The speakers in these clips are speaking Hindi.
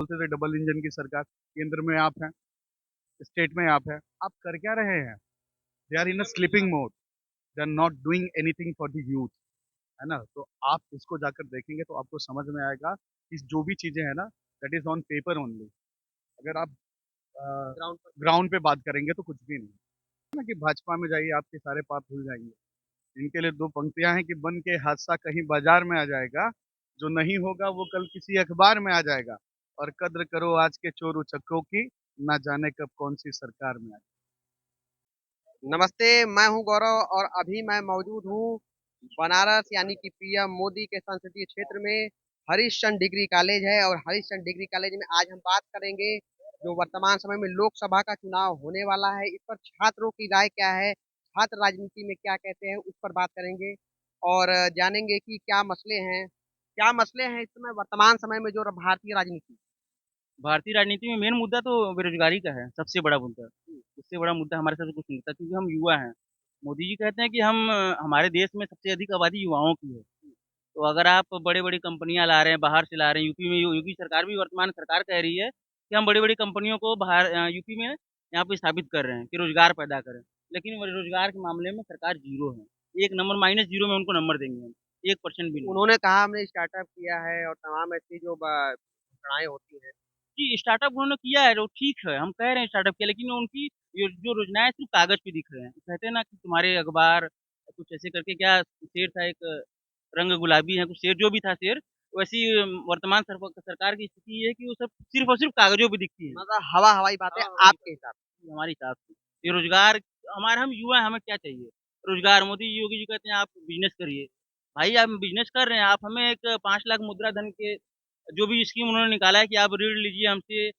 बोलते थे डबल इंजन की सरकार, केंद्र में आप हैं, स्टेट में आप हैं, आप कर क्या रहे हैं? They are in a sleeping mode, they are not doing anything for the youth, है ना? तो आप इसको जाकर देखेंगे तो आपको समझ में आएगा कि जो भी चीज़ें हैं ना, that is on paper only. अगर आप ग्राउंड पे बात करेंगे तो कुछ भी नहीं। है ना कि भाजपा में जाइए आपके सारे पाप धुल जाएँगे। इनके लिए 2 पंक्तियाँ हैं कि बन के हादसा कहीं बाज़ार में आ जाएगा, जो नहीं होगा वो कल किसी अखबार में आ जाएगा, और कद्र करो आज के चोर उचक्कों की, ना जाने कब कौन-सी सरकार में आए। नमस्ते, मैं हूं गौरव और अभी मैं मौजूद हूं बनारस यानी कि पीएम मोदी के संसदीय क्षेत्र में हरीशचंद्र डिग्री कॉलेज है और हरीशचंद्र डिग्री कॉलेज में आज हम बात करेंगे जो वर्तमान समय में लोकसभा का चुनाव होने वाला है, इस पर छात्रों की राय क्या है, छात्र राजनीति में क्या कहते हैं, उस पर बात करेंगे और जानेंगे कि क्या मसले हैं इस समय वर्तमान समय में जो भारतीय राजनीति। भारतीय राजनीति में मेन मुद्दा तो बेरोजगारी का है, सबसे बड़ा मुद्दा। उससे बड़ा मुद्दा हमारे साथ कुछ नहीं होता क्योंकि हम युवा हैं। मोदी जी कहते हैं कि हमारे देश में सबसे अधिक आबादी युवाओं की है। तो अगर आप बड़ी-बड़ी कंपनियाँ ला रहे हैं, बाहर से ला रहे हैं, यूपी में यूपी सरकार भी वर्तमान सरकार कह रही है कि हम बड़ी-बड़ी कंपनियों को बाहर यूपी में यहाँ पे स्थापित कर रहे हैं कि रोज़गार पैदा करें। लेकिन वो रोज़गार के मामले में सरकार ज़ीरो है। 1 नंबर माइनस ज़ीरो में उनको नंबर देंगे हम, 1% भी नहीं। उन्होंने कहा हमने स्टार्टअप किया है और तमाम ऐसी जो घटनाएं होती हैं। जी, स्टार्टअप उन्होंने किया है जो ठीक है, हम कह रहे हैं स्टार्टअप किया लेकिन उनकी यो जो योजनाएँ सिर्फ़ कागज़ पे दिख रहे हैं। कहते हैं ना कि तुम्हारे अखबार कुछ ऐसे करके क्या शेर था एक रंग गुलाबी है, कुछ शेर जो भी था शेर, वैसी वर्तमान सरकार की स्थिति ये है कि वो सब सिर्फ़ और सिर्फ़ कागज़ों पे दिखती है। मतलब हवा-हवाई बातें हाँ, आपके हिसाब से। हमारे हिसाब से। ये रोज़गार हमारे हम युवा हैं, हमें क्या चाहिए? रोज़गार मोदी जी, योगी जी कहते हैं आप बिज़नेस करिए। भाई आप बिज़नेस कर रहे हैं, आप हमें एक 5 लाख मुद्रा धन के जो भी स्कीम उन्होंने निकाला है कि आप ऋण लीजिए हमसे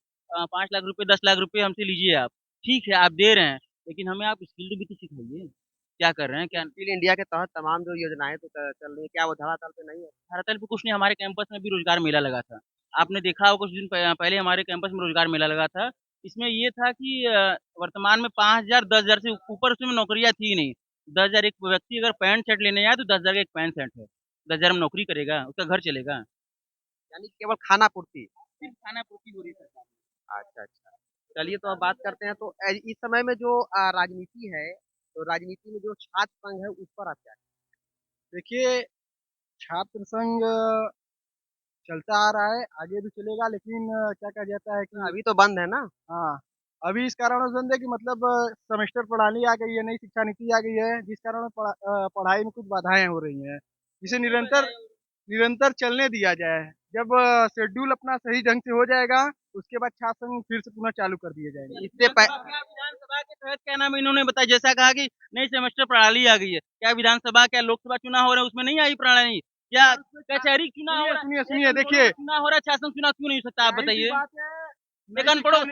5 लाख रुपए, 10 लाख रुपए हमसे लीजिए आप। ठीक है, आप दे रहे हैं, लेकिन हमें आप स्किल भी तो सिखाइए। क्या कर रहे हैं, क्या स्किल इंडिया के तहत तमाम जो योजनाएँ तो चल रही है, क्या वो धरातल पे नहीं है? धरातल पे कुछ नहीं, हमारे कैंपस में भी रोज़गार मेला लगा था। आपने देखा होगा कुछ दिन पहले हमारे कैंपस में रोज़गार मेला लगा था। इसमें ये था कि वर्तमान में 5,000 10,000 से ऊपर उसमें नौकरियाँ थी नहीं। 10,000 एक व्यक्ति अगर पैंट शर्ट लेने जाए तो 10,000 का एक पैंट शर्ट है। 10,000 में नौकरी करेगा? उसका घर चलेगा? यानी केवल खाना-पूर्ति। सिर्फ़ खाना-पूर्ति हो रही है सरकार। अच्छा, अच्छा। चलिए तो अब बात करते हैं तो इस समय में जो राजनीति है, तो राजनीति में जो छात्र संघ है उस पर आप क्या देखिए, छात्र संघ चलता आ रहा है, आगे भी चलेगा, लेकिन क्या कहा जाता है कि अभी तो बंद है ना? हाँ, अभी इस कारणवश है कि मतलब सेमेस्टर प्रणाली आ गई है, नई शिक्षा नीति आ गई है, जिस कारण पढ़ाई में कुछ बाधाएँ हो रही हैं। जिसे निरंतर निरंतर चलने दिया जाए। जब शेड्यूल अपना सही ढंग से हो जाएगा, उसके बाद छात्र संघ फिर से पुनः चालू कर दिए जाएँगे। इससे प विधानसभा के तहत क्या नाम है इन्होंने बताया जैसा कहा कि नई सेमेस्टर प्रणाली आ गई है। क्या विधानसभा क्या लोकसभा चुनाव हो रहे हैं उसमें नहीं आई प्रणाली? क्या कचहरी चुनाव हो सुनिए, रहा सुनिए, है? एक सुनिए अनपढ़ों देखिए, का चुनाव हो रहा है, शासन चुनाव क्यों नहीं हो सकता आप ज़ाहिर-सी बताइए? बात है, एक अनपढ़ों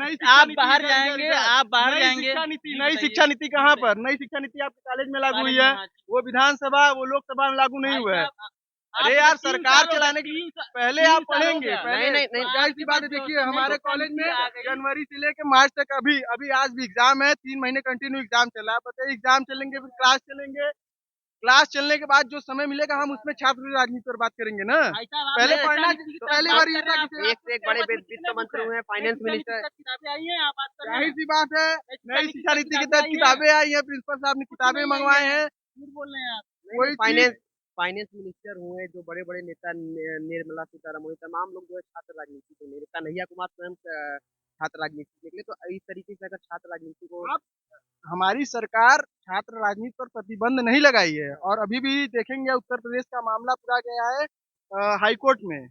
नई शिक्षा आप नीति बाहर इधर, इधर, जाएँगे इधर। आप बाहर नई जाएँगे शिक्षा नीति जी नई बताइए, शिक्षा नीति जी कहाँ बताइए। पर? नई शिक्षा नीति आपके कॉलेज में लागू हुई कॉलेज में है, हाँ, वो विधानसभा, वो लोकसभा में लागू नहीं भाई हुआ है। साहब अरे आपको तो यार, 3 सरकार साल हो गया चलाने के लिए 3 सा पहले 3 आप साल हो पढ़ेंगे, गया। पहले नहीं, नहीं, नहीं। तो ज़ाहिर-सी आपके बात पास है, जो देखिए नई हमारे शिक्षा कॉलेज नीति में आ गई जनवरी से लेके मार्च तक अभी अभी आज भी एग्ज़ाम है, 3 महीने कंटिन्यू एग्ज़ाम चल रहा है। बताइए एग्ज़ाम चलेंगे, फिर क्लास चलेंगे, क्लास चलने के बाद जो समय मिलेगा हम उसमें छात्र राजनीति पर बात करेंगे ना। भाई साहब आप पहले नई शिक्षा पढ़ना नीति की तरफ पहली बात बार ये कर रहे था हैं कि आप एक से एक बड़े कैंपस में वित्त कितने बुक मंत्री हैं? हुए हैं, नई फाइनेंस शिक्षा नीति मिनिस्टर। की तरफ किताबें आई हैं आप बात कर रहे हैं? ज़ाहिर-सी बात है, नई शिक्षा नई नीति की शिक्षा तरफ नीति के किताबें तहत आई हैं? किताबें आई हैं, प्रिंसिपल साहब ने कुछ किताबें नहीं आई मँगवाए हैं। हैं, झूठ बोल रहे हैं आप। नहीं, नहीं, कोई चीज़ फाइनेंस मिनिस्टर हुए, जो बड़े-बड़े नेता निर्मला सीतारमण हुई, तमाम लोग जो है छात्र राजनीति से निकले। कन्हैया कुमार स्वयं छात्र राजनीति से निकले, तो इस तरीके से अगर छात्र राजनीति को आप हमारी सरकार छात्र राजनीति पर प्रतिबंध नहीं लगाई है, और अभी भी देखेंगे उत्तर प्रदेश का मामला पूरा गया है हाई कोर्ट में।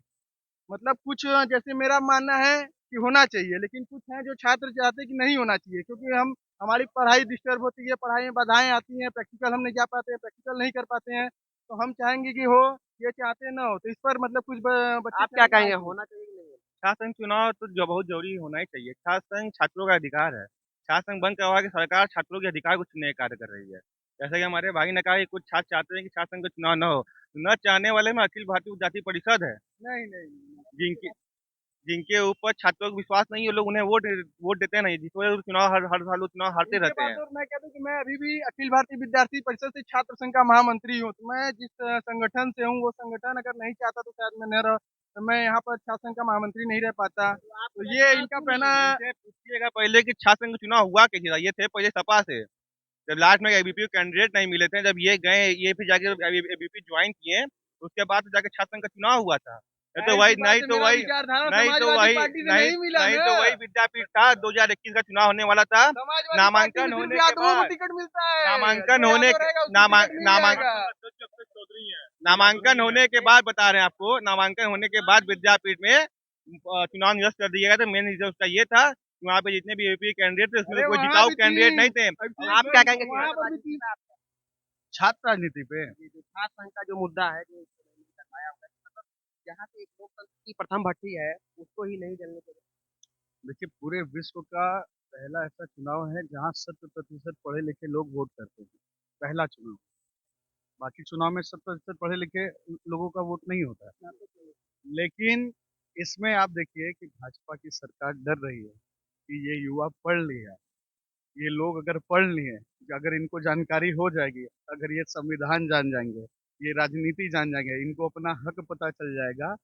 मतलब कुछ जैसे मेरा मानना है कि होना चाहिए, लेकिन कुछ हैं जो छात्र चाहते हैं कि नहीं होना चाहिए, क्योंकि हम हमारी पढ़ाई डिस्टर्ब होती है, पढ़ाई में बाधाएँ आती हैं, प्रैक्टिकल हम नहीं जा पाते हैं, प्रैक्टिकल नहीं कर पाते हैं, तो हम चाहेंगे कि हो, ये चाहते हैं ना हो। तो इस पर मतलब कुछ बच्चे आप क्या चलेगा कहेंगे, आगे। होना चाहिए कि नहीं होना छात्र संघ चुनाव तो जो बहुत ज़रूरी होना ही चाहिए। छात्र संघ छात्रों का अधिकार है। छात्र संघ बंद करवा के सरकार छात्रों के अधिकार को छीनने का कार्य कर रही है। जैसा कि हमारे भाई ने कहा कि कुछ छात्र चाहते हैं कि छात्र संघ का चुनाव न हो। न चाहने वाले में अखिल भारतीय विद्यार्थी परिषद है, नहीं, नहीं, नहीं। जिनके जिनके ऊपर छात्रों को विश्वास नहीं है, लोग उन्हें वोट देते नहीं, जिस वजह से चुनाव हर हर साल वो चुनाव हारते इनके रहते बाद हैं। और मैं कह दूँ कि मैं अभी भी अखिल भारतीय विद्यार्थी परिषद से छात्र संघ का महामंत्री हूँ, तो मैं जिस संगठन से हूँ, वो संगठन अगर नहीं चाहता तो शायद मैं न रह तो मैं यहाँ पर छात्र संघ का महामंत्री नहीं रह पाता। तो ये इनका पहला पूछिएगा पहले कि छात्र संघ का चुनाव हुआ कैसे था। ये थे पहले सपा से, जब लास्ट में एबीपी कैंडिडेट नहीं मिले थे, जब ये गए, ये फिर जाके एबीपी ज्वाइन किए, तो उसके बाद जाके छात्र संघ का चुनाव हुआ था। नहीं तो वही नहीं तो वही नहीं तो वही विद्यापीठ था। 2021 का चुनाव होने वाला था। नामांकन होने के बाद टिकट मिलता है। नामांकन होने के बाद बता रहे हैं आपको, नामांकन होने के बाद विद्यापीठ में चुनाव निरस्त कर दिया गया था। मेन रीजन उसका ये था कि वहाँ पे जितने भी एबीपी कैंडिडेट थे उसमें कोई जिताऊ कैंडिडेट नहीं थे। आप क्या कहेंगे छात्र राजनीति पे छात्र संघ का जो मुद्दा है, जो बताया हुआ है, मतलब यहाँ पे एक लोकतंत्र की प्रथम भट्टी है, उसको ही नहीं जलने देना। देखिए, पूरे विश्व का पहला ऐसा चुनाव है जहाँ 100% पढ़े लिखे लोग वोट करते हैं। पहला चुनाव। बाकी चुनाव में 100% पढ़े लिखे लोगों का वोट नहीं होता है। लेकिन इसमें आप देखिए कि भाजपा की सरकार डर रही है कि ये युवा पढ़ लिया, ये लोग अगर पढ़ लिए, अगर इनको जानकारी हो जाएगी, अगर ये संविधान जान जाएंगे, ये राजनीति जान जाएंगे, इनको अपना हक पता चल जाएगा,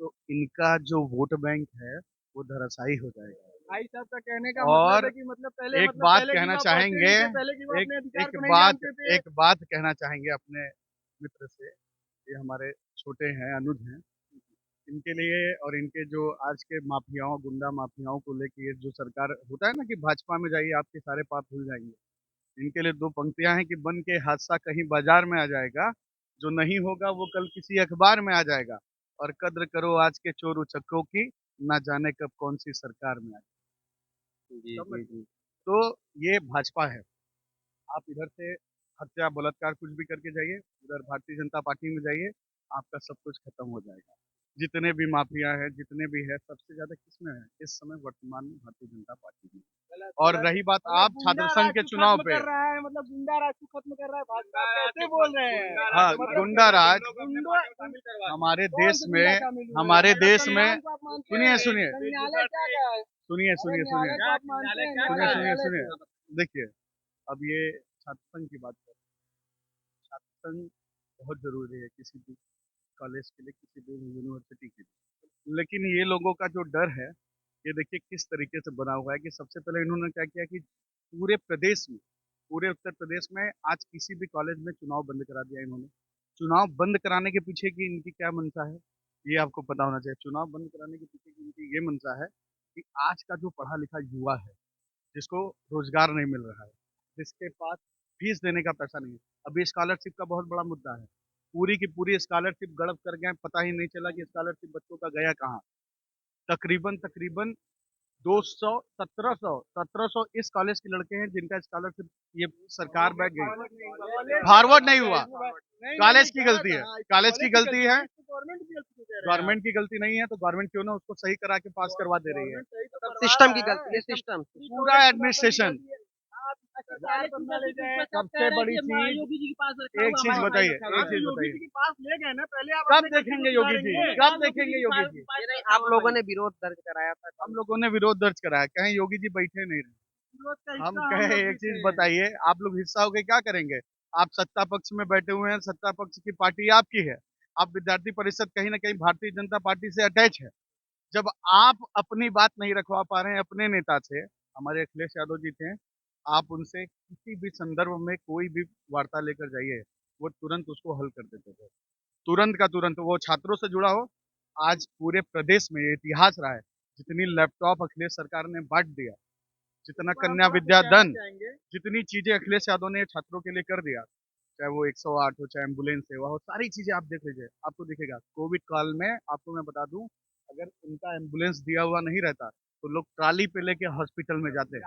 तो इनका जो वोट बैंक है वो धराशायी हो जाएगा। भाई साहब का कहने का और मतलब है कि पहले एक बात कहना युवा चाहेंगे, पढ़ते नहीं थे, पहले के युवा अपने अधिकार को नहीं बात जानते थे। एक बात कहना चाहेंगे अपने मित्र से, ये हमारे छोटे हैं, अनुज हैं, इनके लिए और इनके जो आज के माफियाओं, गुंडा माफियाओं को लेके ये जो सरकार होता है ना कि भाजपा में जाइए आपके सारे पाप भूल जाएंगे, इनके लिए दो पंक्तियां हैं कि बन के हादसा कहीं बाजार में आ जाएगा, जो नहीं होगा वो कल किसी अखबार में आ जाएगा, और कद्र करो आज के चोर उचक्कों की, ना जाने कब कौन सी सरकार में आ जाए। जी। तो ये भाजपा है। आप इधर से हत्या बलात्कार कुछ भी करके जाइए, उधर भारतीय जनता पार्टी में जाइए, आपका सब कुछ खत्म हो जाएगा। जितने भी माफिया है, जितने भी है, सबसे ज्यादा किसमें है इस समय वर्तमान में? भारतीय जनता पार्टी में। और रही बात आप छात्र संघ के चुनाव पे, कर रहा है, मतलब गुंडा राज को खत्म कर रहा है भाजपा, कैसे बोल रहे हैं? हाँ, गुंडा राज हमारे देश में, हमारे देश में, सुनिए सुनिए न्यायालय क्या है? सुनिए सुनिए सुनिए सुनिए सुनिए सुनिए सुनिए देखिए, अब ये छात्र संघ की बात कर, छात्र संघ बहुत जरूरी है किसी भी कॉलेज के लिए, किसी भी यूनिवर्सिटी के लिए। लेकिन ये लोगों का जो डर है, ये देखिए किस तरीके से बना हुआ है कि सबसे पहले इन्होंने क्या किया कि पूरे प्रदेश में, पूरे उत्तर प्रदेश में आज किसी भी कॉलेज में चुनाव बंद करा दिया इन्होंने। चुनाव बंद कराने के पीछे की इनकी क्या मंशा है, ये आपको पता होना चाहिए। चुनाव बंद कराने के पीछे की इनकी ये मंशा है कि आज का जो पढ़ा लिखा युवा है, जिसको रोजगार नहीं मिल रहा है, जिसके पास फीस देने का पैसा नहीं है, अभी स्कॉलरशिप का बहुत बड़ा मुद्दा है। पूरी की पूरी स्कॉलरशिप गड़प कर गए, पता ही नहीं चला कि स्कॉलरशिप बच्चों का गया कहाँ। तकरीबन तकरीबन 200 1700 इस कॉलेज के लड़के हैं जिनका स्कॉलरशिप ये सरकार बैठ गई, फॉरवर्ड नहीं हुआ। कॉलेज की गलती है, कॉलेज की गलती है, गवर्नमेंट की गलती नहीं है, तो गवर्नमेंट क्यों ना उसको सही करा के पास करवा दे रही है। सिस्टम की गलती है, सिस्टम। पूरा एडमिनिस्ट्रेशन। सबसे बड़ी चीज, योगी जी के पास एक चीज बताइए, एक चीज योगी जी बताइए, के पास ले गए ना, पहले आप कब देखेंगे योगी जी, कब देखेंगे योगी जी? ये नहीं, आप लोगों ने विरोध दर्ज कराया था। हम लोगों ने विरोध दर्ज कराया, कहीं योगी जी बैठे नहीं रहे। हम कहे एक चीज बताइए, आप लोग हिस्सा होके क्या करेंगे? आप सत्ता पक्ष में बैठे हुए हैं, सत्ता पक्ष की पार्टी आपकी है, आप विद्यार्थी परिषद कहीं ना कहीं भारतीय जनता पार्टी से अटैच है। जब आप अपनी बात नहीं रखवा पा रहे हैं अपने नेता से, हमारे अखिलेश यादव जी थे, आप उनसे किसी भी संदर्भ में कोई भी वार्ता लेकर जाइए, वो तुरंत उसको हल कर देते थे, तुरंत का तुरंत। वो छात्रों से जुड़ा हो, आज पूरे प्रदेश में ये इतिहास रहा है, जितनी लैपटॉप अखिलेश सरकार ने बांट दिया, जितना कन्या विद्याधन, जितनी चीजें अखिलेश यादव ने छात्रों के लिए कर दिया, चाहे वो 108 हो, चाहे एम्बुलेंस सेवा हो, सारी चीजें आप देख लीजिए, आपको दिखेगा। कोविड काल में आपको मैं बता दूं, अगर उनका एम्बुलेंस दिया हुआ नहीं रहता तो लोग ट्रॉली पे लेके हॉस्पिटल में जाते,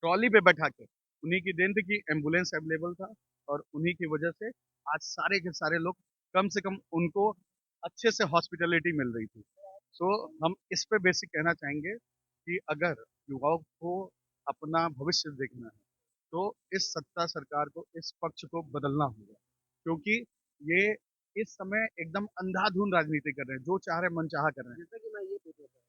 ट्रॉली पे बैठा के। उन्हीं की देन थी कि एम्बुलेंस अवेलेबल था, और उन्हीं की वजह से आज सारे के सारे लोग, कम से कम उनको अच्छे से हॉस्पिटलिटी मिल रही थी। सो हम इस पे बेसिक कहना चाहेंगे कि अगर युवाओं को अपना भविष्य देखना है, तो इस सत्ता सरकार को, इस पक्ष को बदलना होगा, क्योंकि ये इस समय एकदम अंधाधुंध राजनीति कर रहे हैं, जो चाह रहे हैं मनचाहा कर रहे हैं। जैसे कि मैं ये पूछ रहा था,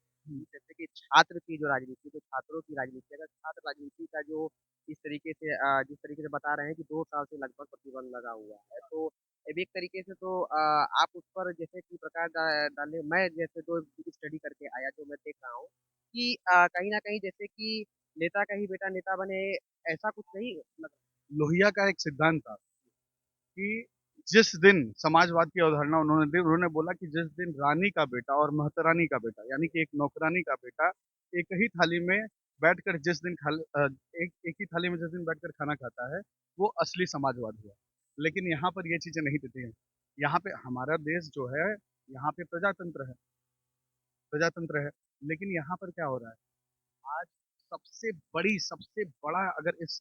जैसे कि छात्र की जो राजनीति, जो छात्रों की राजनीति, अगर छात्र राजनीति का जो जिस तरीके से बता रहे हैं कि 2 साल से लगभग प्रतिबंध लगा हुआ है, तो अब एक तरीके से तो आप उस पर जैसे कि प्रकाश डाले, मैं जैसे जो स्टडी करके आया, जो मैं देख रहा हूँ कि कहीं ना कहीं जैसे कि नेता का ही बेटा नेता बने, ऐसा कुछ नहीं लग लोहिया का एक सिद्धांत था कि जिस दिन समाजवाद की अवधारणा उन्होंने दी, उन्होंने बोला कि जिस दिन रानी का बेटा और महतरानी का बेटा यानी कि एक नौकरानी का बेटा एक ही थाली में बैठकर जिस दिन एक ही थाली में जिस दिन बैठकर खाना खाता है, वो असली समाजवाद हुआ। लेकिन यहाँ पर ये चीजें नहीं देती हैं। यहाँ पे हमारा देश जो है, यहाँ पे प्रजातंत्र है। लेकिन यहाँ पर क्या हो रहा है आज, सबसे बड़ा, अगर इस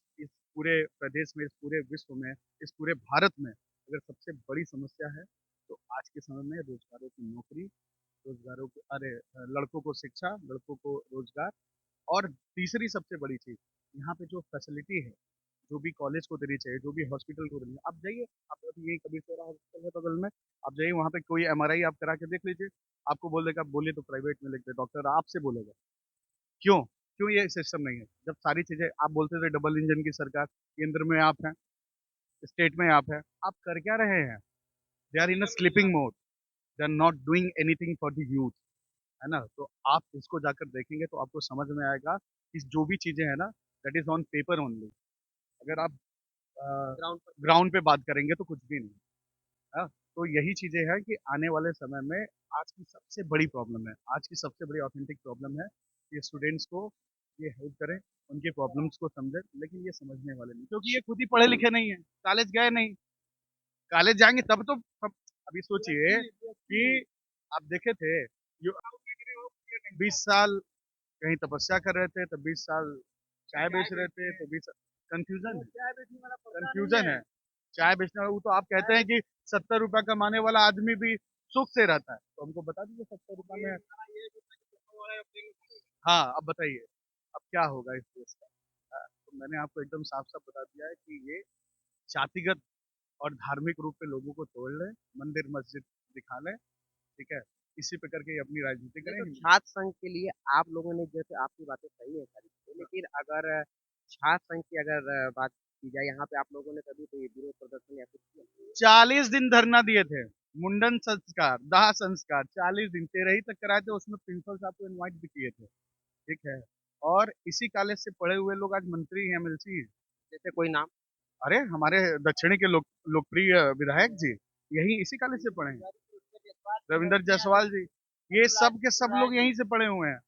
पूरे प्रदेश में, इस पूरे विश्व में, इस पूरे भारत में अगर सबसे बड़ी समस्या है, तो आज के समय में रोजगारों की नौकरी, रोजगारों को, लड़कों को शिक्षा, लड़कों को रोजगार। और तीसरी सबसे बड़ी चीज, यहाँ पे जो फैसिलिटी है, जो भी कॉलेज को देनी चाहिए, जो भी हॉस्पिटल को देनी है, आप जाइए, आप अभी यही कबीर चौरा हॉस्पिटल है बगल में, आप जाइए वहाँ पे, कोई एमआरआई आप करा के देख लीजिए, आपको बोल देगा, बोलिए तो प्राइवेट में लिख दे डॉक्टर, आपसे बोलेगा। क्यों? क्यों ये सिस्टम नहीं है? जब सारी चीज़ें आप बोलते थे डबल इंजन की सरकार, केंद्र में आप हैं, स्टेट में आप हैं, आप कर क्या रहे हैं? They are in a sleeping mode, they are not doing anything for the youth, है ना? तो आप इसको जाकर देखेंगे तो आपको समझ में आएगा कि जो भी चीज़ें हैं ना, that is on paper only. अगर आप ग्राउंड पर। ग्राउंड पे बात करेंगे तो कुछ भी नहीं, हाँ? तो यही चीज़ें हैं कि आने वाले समय में आज की सबसे बड़ी प्रॉब्लम है, आज की सबसे बड़ी ऑथेंटिक प्रॉब्लम है कि स्टूडेंट्स को ये हेल्प करें, उनके प्रॉब्लम्स को समझें, लेकिन ये समझने वाले नहीं, क्योंकि ये खुद ही पढ़े लिखे नहीं है, कॉलेज गए नहीं। कॉलेज जाएंगे तब। अभी सोचिए कि आप देखे थे, जो 20 साल कहीं तपस्या कर रहे थे, तो 20 साल चाय बेच रहे थे, तो 20 कंफ्यूजन है, कंफ्यूजन है। चाय बेचने वाला, वो तो आप कहते हैं कि 70 रुपया कमाने वाला आदमी भी सुख से रहता है, तो हमको बता दीजिए 70 रुपया में। हाँ, अब बताइए, अब क्या होगा इस देश का? तो मैंने आपको एकदम साफ-साफ बता दिया है कि ये जातिगत और धार्मिक रूप पे लोगों को तोड़ लें, मंदिर मस्जिद दिखा लें, ठीक है? इसी पे करके ये अपनी राजनीति नहीं, करें। तो छात्र संघ के लिए आप लोगों ने, जैसे आपकी बातें सही है सारी चीज़ें, लेकिन अगर छात्र संघ की अगर बात की जाए, यहाँ पे आप लोगों ने कभी कोई विरोध प्रदर्शन या कुछ किया? 40 दिन धरना दिए थे, मुंडन संस्कार, दाह संस्कार, 40 दिन, 13 ही तक कराए थे, उसमें प्रिंसिपल साहब को इनवाइट भी किए थे, ठीक है? और इसी कॉलेज से पढ़े हुए लोग आज मंत्री हैं, एमएलसी हैं। जैसे कोई नाम? अरे हमारे दक्षिणी के लोकप्रिय विधायक जी, यही इसी कॉलेज से पढ़े हैं। रविंदर जायसवाल जी, ये सब के सब लोग यहीं से पढ़े हुए हैं,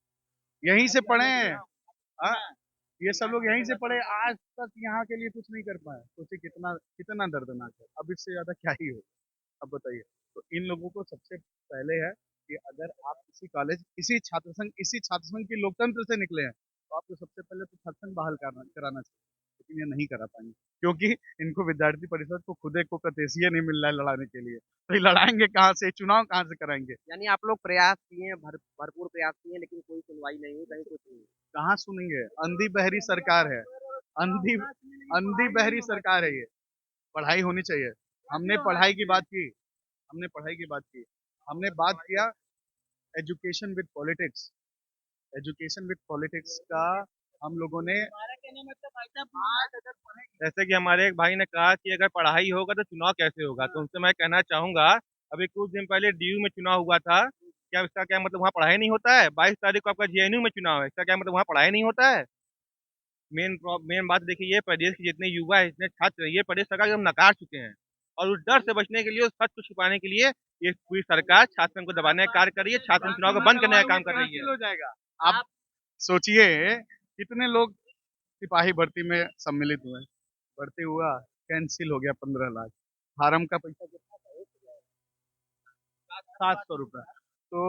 यहीं से पढ़े हैं। हाँ, ये सब लोग यहीं से पढ़े, आज तक यहाँ के लिए कुछ नहीं कर पाए। सोचिए कितना कितना दर्दनाक है। अब इससे ज्यादा क्या ही हो? अब बताइए। तो इन लोगों को सबसे पहले है कि अगर आप इसी कॉलेज, इसी छात्र संघ की लोकतंत्र से निकले हैं, तो आपको सबसे पहले तो छात्र संघ बहाल कराना चाहिए, लेकिन ये नहीं करा पाएंगे, क्योंकि इनको विद्यार्थी परिषद को खुद एक को कतेसिया नहीं मिल रहा है लड़ाने के लिए, तो ये लड़ाएंगे कहाँ से? चुनाव कहाँ से कराएंगे? यानी आप लोग प्रयास किए हैं, भरपूर प्रयास किए हैं, लेकिन कोई सुनवाई नहीं हुई, कहीं कुछ नहीं हुआ। कहाँ सुनेंगे? अंधी बहरी सरकार है, अंधी अंधी बहरी सरकार है ये। पढ़ाई होनी चाहिए। हमने पढ़ाई की बात की, हमने पढ़ाई की बात की, हमने बात किया education with politics, education with politics का हम लोगों ने, जैसे कि हमारे एक भाई ने कहा कि अगर पढ़ाई होगा तो चुनाव कैसे होगा, तो उनसे मैं कहना चाहूंगा, अभी कुछ दिन पहले डीयू में चुनाव हुआ था, क्या इसका क्या मतलब वहाँ पढ़ाई नहीं होता है? 22 तारीख को आपका जेएनयू में चुनाव है, इसका क्या मतलब वहाँ पढ़ाई नहीं होता है? मेन बात देखिए, ये प्रदेश के जितने युवा है, जितने छात्र हैं, ये प्रदेश सरकार को हम नकार चुके हैं, और उस डर से बचने के लिए, उस सच को छुपाने के लिए ये पूरी सरकार छात्रों को दबाने का कार्य कर रही है, छात्र चुनाव को बंद करने का काम कर रही है। हो जाएगा। आप सोचिए कितने लोग सिपाही भर्ती में सम्मिलित हुए, भर्ती हुआ, कैंसिल हो गया 15 लाख, फार्म का पैसा कितना था? 700 रुपया। तो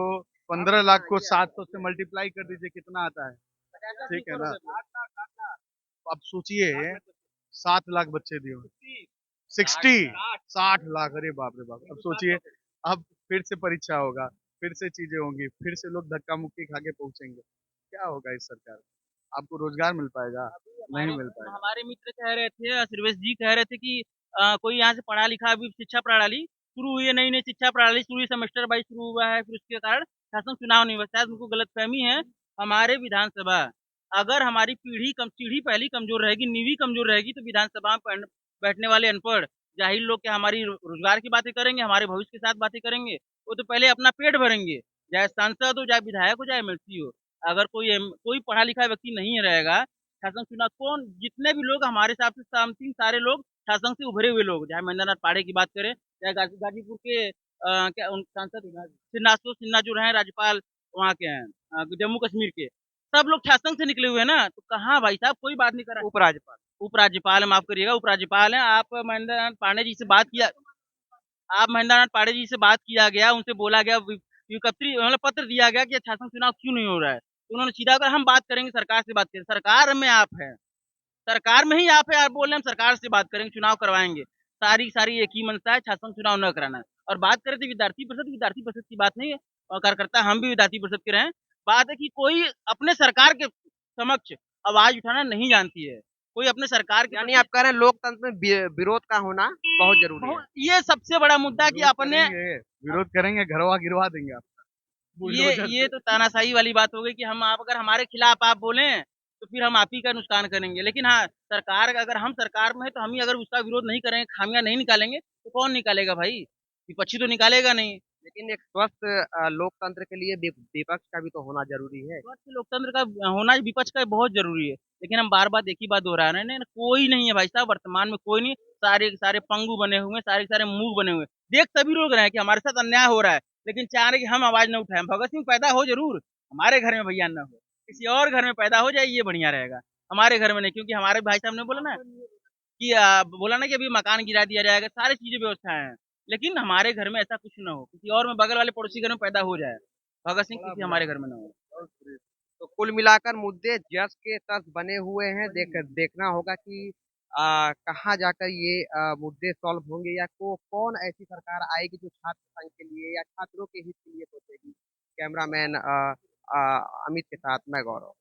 15 लाख को 700 से मल्टीप्लाई कर दीजिए, कितना आता है? ठीक है ना? अब सोचिए 7 लाख बच्चे दिए, 60 अरे बाप रे बाप। अब सोचिए, अब फिर से परीक्षा होगा, फिर से चीजें होंगी, फिर से लोग धक्का मुक्की खा के पहुंचेंगे, क्या होगा इस सरकार में? आपको रोजगार मिल पाएगा? नहीं मिल पाएगा। हमारे मित्र कह रहे थे, सर्वेश जी कह रहे थे कि कोई यहाँ से पढ़ा लिखा, अभी शिक्षा प्रणाली शुरू हुई है, नई नई शिक्षा प्रणाली शुरू हुई, सेमेस्टर वाइज शुरू हुआ है, फिर उसके कारण शासन चुनाव नहीं हुआ। शायद उनको गलतफहमी है। हमारे विधानसभा, अगर हमारी सीढ़ी पहली कमजोर रहेगी, नींव कमजोर रहेगी, तो विधानसभा में बैठने वाले अनपढ़ जाहिल लोग क्या हमारी रोजगार की बातें करेंगे, हमारे भविष्य के साथ बातें करेंगे। वो तो पहले अपना पेट भरेंगे, चाहे सांसद हो, चाहे विधायक हो, चाहे एमएलसी हो। अगर कोई पढ़ा लिखा व्यक्ति नहीं रहेगा, शासन चुनाव कौन जितने भी लोग हमारे हिसाब से समथिंग सारे लोग शासन से उभरे हुए लोग, चाहे महेंद्र नाथ पांडे की बात करें, चाहे गाजीपुर के क्या उन सांसद सिन्हा जो रहे राज्यपाल वहाँ के हैं, जम्मू कश्मीर के, सब लोग शासन से निकले हुए हैं ना, तो कहाँ भाई साहब कोई बात नहीं कर रहा। उपराज्यपाल। उपराज्यपाल है, माफ करिएगा, उपराज्यपाल हैं। आप महेंद्र नाथ पांडे जी से बात किया, आप महेंद्र नाथ पांडे जी से बात किया गया, उनसे बोला गया, विज्ञप्ति मतलब पत्र दिया गया कि शासन चुनाव क्यों नहीं हो रहा है, तो उन्होंने सीधा कर हम बात करेंगे, सरकार से बात करेंगे। सरकार में आप हैं, सरकार में ही आप है, आप बोल रहे हैं हम सरकार से बात करेंगे, चुनाव करवाएंगे। सारी एक ही मंशा है, शासन चुनाव न कराना है। और बात करें थे विद्यार्थी परिषद की बात नहीं है, और कार्यकर्ता हम भी विद्यार्थी परिषद के रहे हैं। बात है कि कोई अपने सरकार के समक्ष आवाज उठाना नहीं जानती है, कोई अपने सरकार के यानी प्रति आप कह रहे हैं लोकतंत्र में विरोध का होना बहुत ज़रूरी है। ये सबसे बड़ा मुद्दा है कि अपने विरोध करेंगे, घरवा गिरवा देंगे आप। बुलडोजर ये तो तानाशाही वाली बात हो गई कि हम आप अगर हमारे खिलाफ आप बोले तो फिर हम आप ही का नुकसान करेंगे। लेकिन हाँ, सरकार अगर हम सरकार में है तो हम ही अगर उसका विरोध नहीं करेंगे, खामियां नहीं निकालेंगे, तो कौन निकालेगा भाई? विपक्षी तो निकालेगा नहीं। लेकिन एक स्वस्थ लोकतंत्र के लिए विपक्ष का भी तो होना ज़रूरी है। स्वस्थ लोकतंत्र का होना विपक्ष का बहुत जरूरी है, लेकिन हम बार बार एक ही बात दोहरा रहे हैं, कोई नहीं है भाई साहब, वर्तमान में कोई नहीं। सारे के सारे पंगु बने हुए हैं, सारे के सारे मुंह बने हुए हैं। देख सभी लोग रहे हैं कि हमारे साथ अन्याय हो रहा है, लेकिन चाह रहे कि हम आवाज न उठाएं। भगत सिंह पैदा हो जरूर, हमारे घर में भैया न हो, किसी और घर में पैदा हो जाए, ये बढ़िया रहेगा। हमारे घर में नहीं, क्योंकि हमारे भाई साहब ने बोला ना कि अभी मकान गिरा दिया जाएगा, सारी चीजें व्यवस्था है, लेकिन हमारे घर में ऐसा कुछ ना हो, किसी और में बगल वाले पड़ोसी घर में पैदा हो जाए, भगत सिंह किसी हमारे घर में ना हो। तो कुल मिलाकर मुद्दे जस के तस बने हुए हैं। देखना होगा कि कहाँ जाकर ये मुद्दे सॉल्व होंगे, या कौन ऐसी सरकार आएगी जो छात्र संघ के लिए या छात्रों के हित के लिए सोचेगी। कैमरामैन अमित के साथ मैं गौरव।